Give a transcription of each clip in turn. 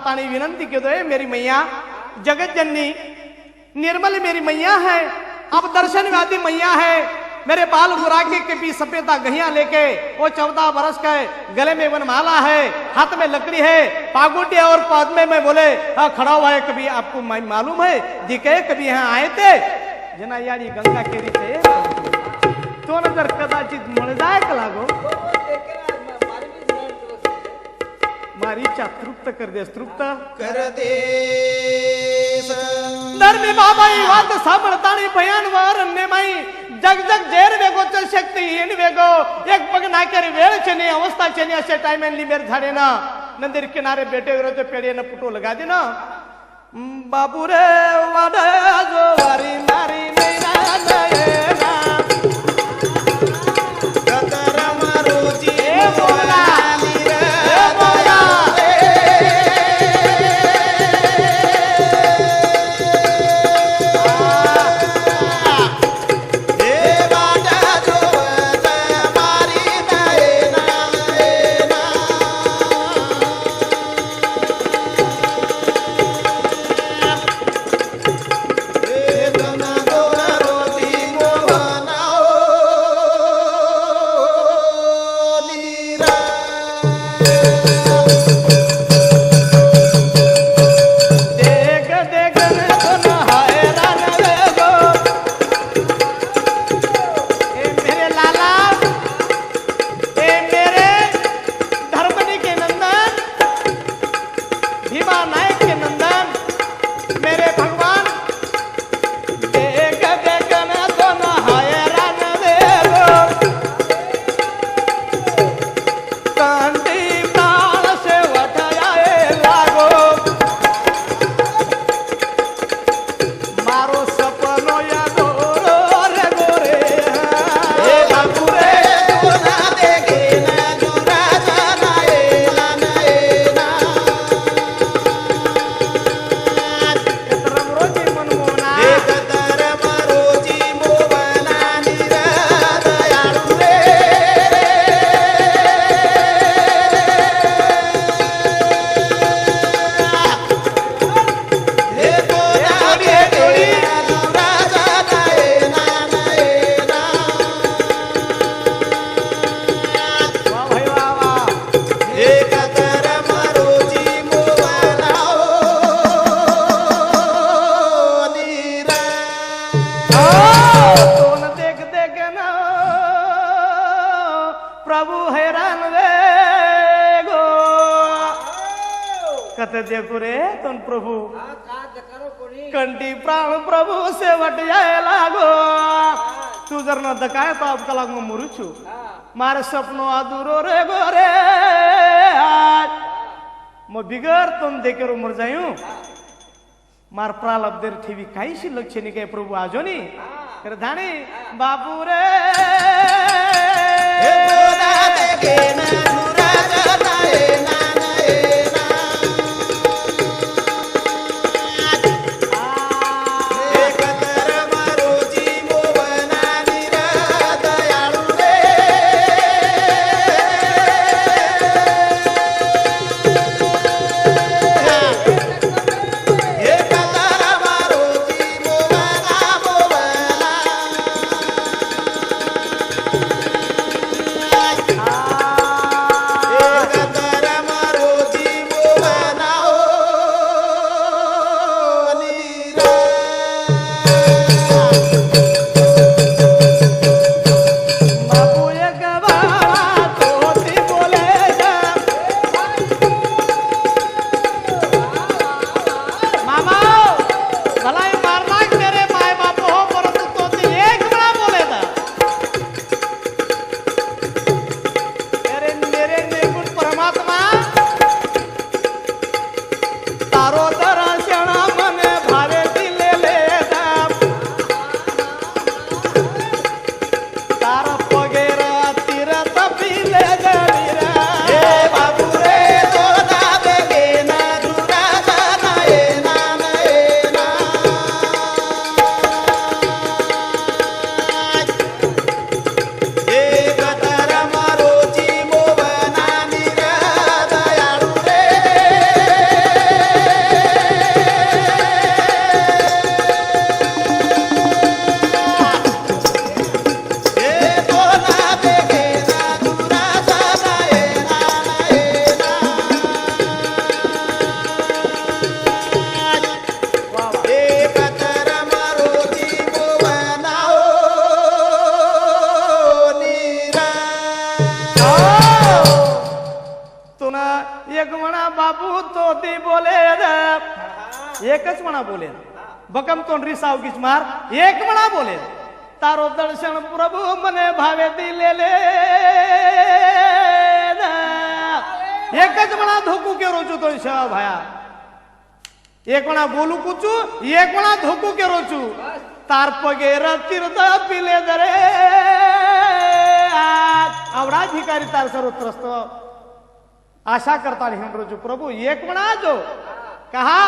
तानी विनंती के दो मेरी मैया जगत जननी निर्मल मेरी मैया है, अब दर्शनवादी मैया है। मेरे बाल गुराके के भी सफेदा गहिया लेके वो 14 बरस का है, गले में वनमाला है, हाथ में लकड़ी है, पागुटी और पद्मे में बोले हाँ खड़ा हुआ है। कभी आपको मालूम है दिखे कभी यहाँ आए थे जना यारी गंगा केरी थे तो नजर कदाचित मळ जाए लागो मारी इच्छा तृप्त कर दे, तृप्त कर दे। धर्मी बाबा ही बात सांभळतानी भयान वर अन्यमाई जग जग जेर वेगो चल शक्ती इन वेगो एक पग नाकेरी वेळ छेनी अवस्था छेनी असे टाइम एंड मेर झाडे ना नंदीर किनारे बेटे विरोध पेड़े न पुटो लगा दे ना बाबू रे वाडे जो वारी नारी नैना नयना कतर मारुची ए बोला देखो रे तुम प्रभु कंटी प्राण प्रभु से वट जाए लागो तू जर न दकाय तो अब कलाक में मरू छू मारे सपनो अधूरो रे गोरे आज मैं बिगर तुम देकर मर जायूं मार प्रालब्ध देर ठेवी काही सी लक्ष्य नहीं के प्रभु आजो नी कर धानी बाबू रे गोष्टी बोले एकच म्हणा बोले बकम तोंडरी सावकीच मार एक म्हणा बोले तारो दर्शन प्रभु मने भावे दिलेले एकच म्हणा धोकू के रोचू तो शा भाया एक म्हणा बोलू कुचू एक म्हणा धोकू के रोचू तार पगेर तीर्थ पिले दरे आवडा भिकारी तार सर्व त्रस्त आशा करता रोजू प्रभु एक म्हणा जो कहा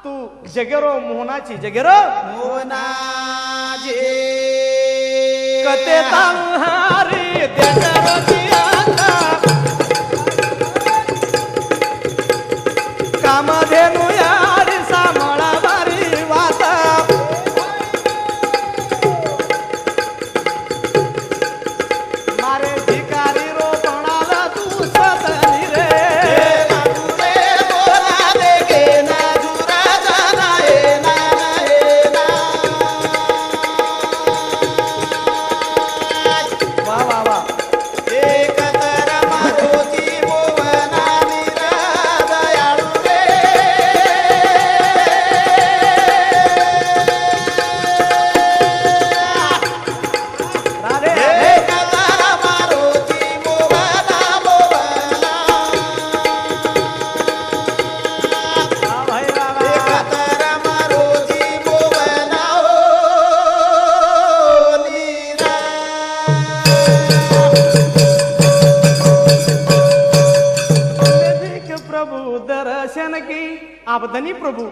तू जगेरो मोहनाची जगेरो मोनाजी कते तांहारी कामधेनु यारी सामळा बारी वाता मारे भिकारी रो बनाला तू सतनी रे आबदनी प्रभु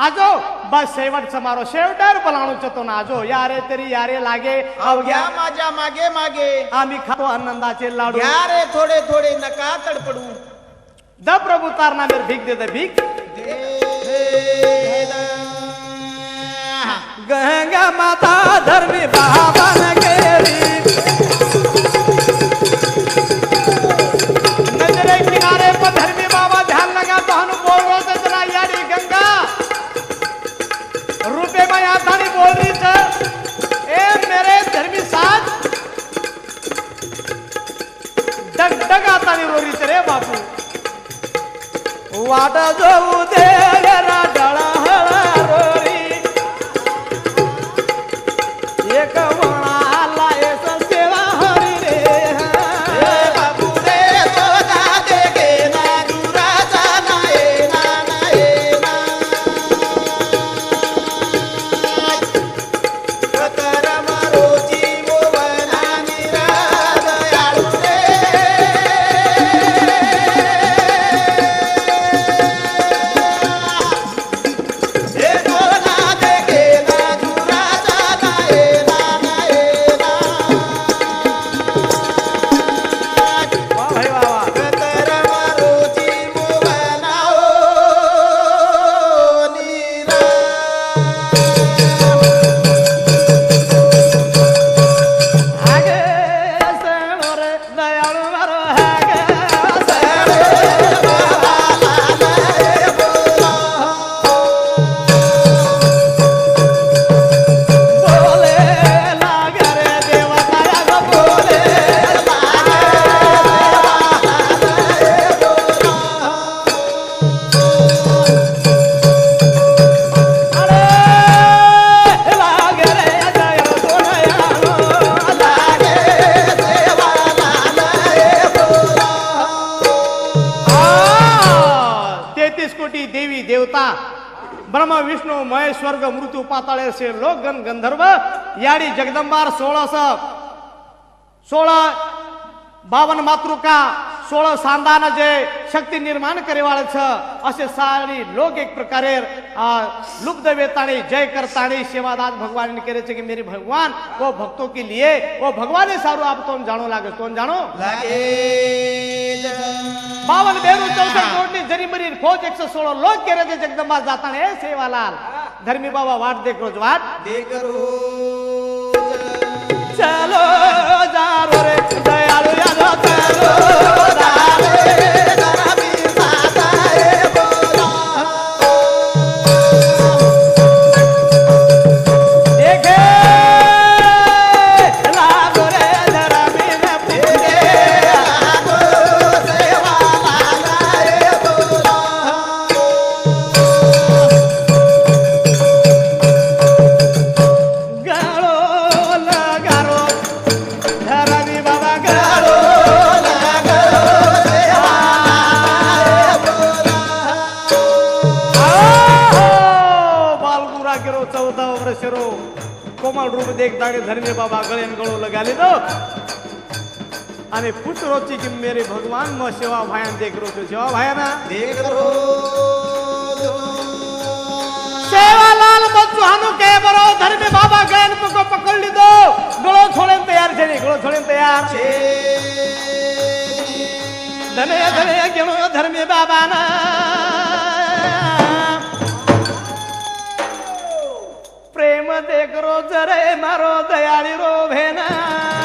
आजो बस शेवट समारो शेवटर पलाणू चतो ना आजो यारे तेरी यारे लागे अवघ्या माझ्या मागे मागे आम्ही खातो आनंदाचे लाडू यारे थोडे थोडे नका तडपडू द प्रभु तारना मेर भीख दे भीख गंगा माता धर्मी बाबा नगेरी नजरे किनारे पर धर्मी बाबा ध्यान लगा तो हम बोल रहे थे यारी गंगा रुपए में आता नहीं बोल रही थी ए मेरे धर्मी साथ डग डग आता नहीं रो रही थे रे बापू वाटा जो उदे डळा हळा रोरी एक वणाला एस सेवा हरी रे बाबू रे तो दादे गे ना जुरा जाना ए ना ना ए ना कतर मारो जीवो बनानी दयाळू रे ए तो दादे गे ना जुरा जाना ए ना ना ए ना वाह भाई वाह वाह कतर मारो जीवो बनाओ नीरा आगे सणो रे दयाळू मारो आगे बोले लागे रे देवता गो बोले अरे लागे रे दयाळू सोनयाळू लागे तेहतीस कोटी देवी देवता ब्रह्म विष्णू महेश स्वर्ग मृत्यू पाताळे से लोक गण गंधर्व याडी जगदंबार 16 बावन मातृका 16 सांदान जे शक्ती निर्माण करेवाळ छ असे सारी लोग एक प्रकारे लुप्त वेताणी जय करताणी सेवादास भगवान ने करे छे कि मेरे भगवान वो भक्तों के लिए वो भगवान ही सारू आप तो जानो लागे कौन जानो लागे 52 बेरू 64 कोटी जरी मरी खोज 116 लोग करे छे जगदंबा जाताणे सेवालाल धर्मी बाबा वाट देख रोज वाट देख रोज चलो जारो रे दयाळू यादो चलो देखे लागो रे धरमी ने पूजे सेवा लागे बोला કોમળ રૂપ દેખતા ધર્મે બાબા ગળે ગળો લગાડી દો અને પુત્ર રોચી કે મેરે ભગવાન નો સેવા ભાયા દેખ રો છો સેવા ભાયા ના देख रो સેવાલાલ બચ્ચાનો કે બરો ધર્મે બાબા ગળે પકો પકડ લીધો ગળો છોડે તૈયાર છે ને ગળો છોડે તૈયાર छे ધને ધને ગણો ધર્મે બાબા ના પ્રેમ દેખરો જરે મારો દયાળી રો ભેના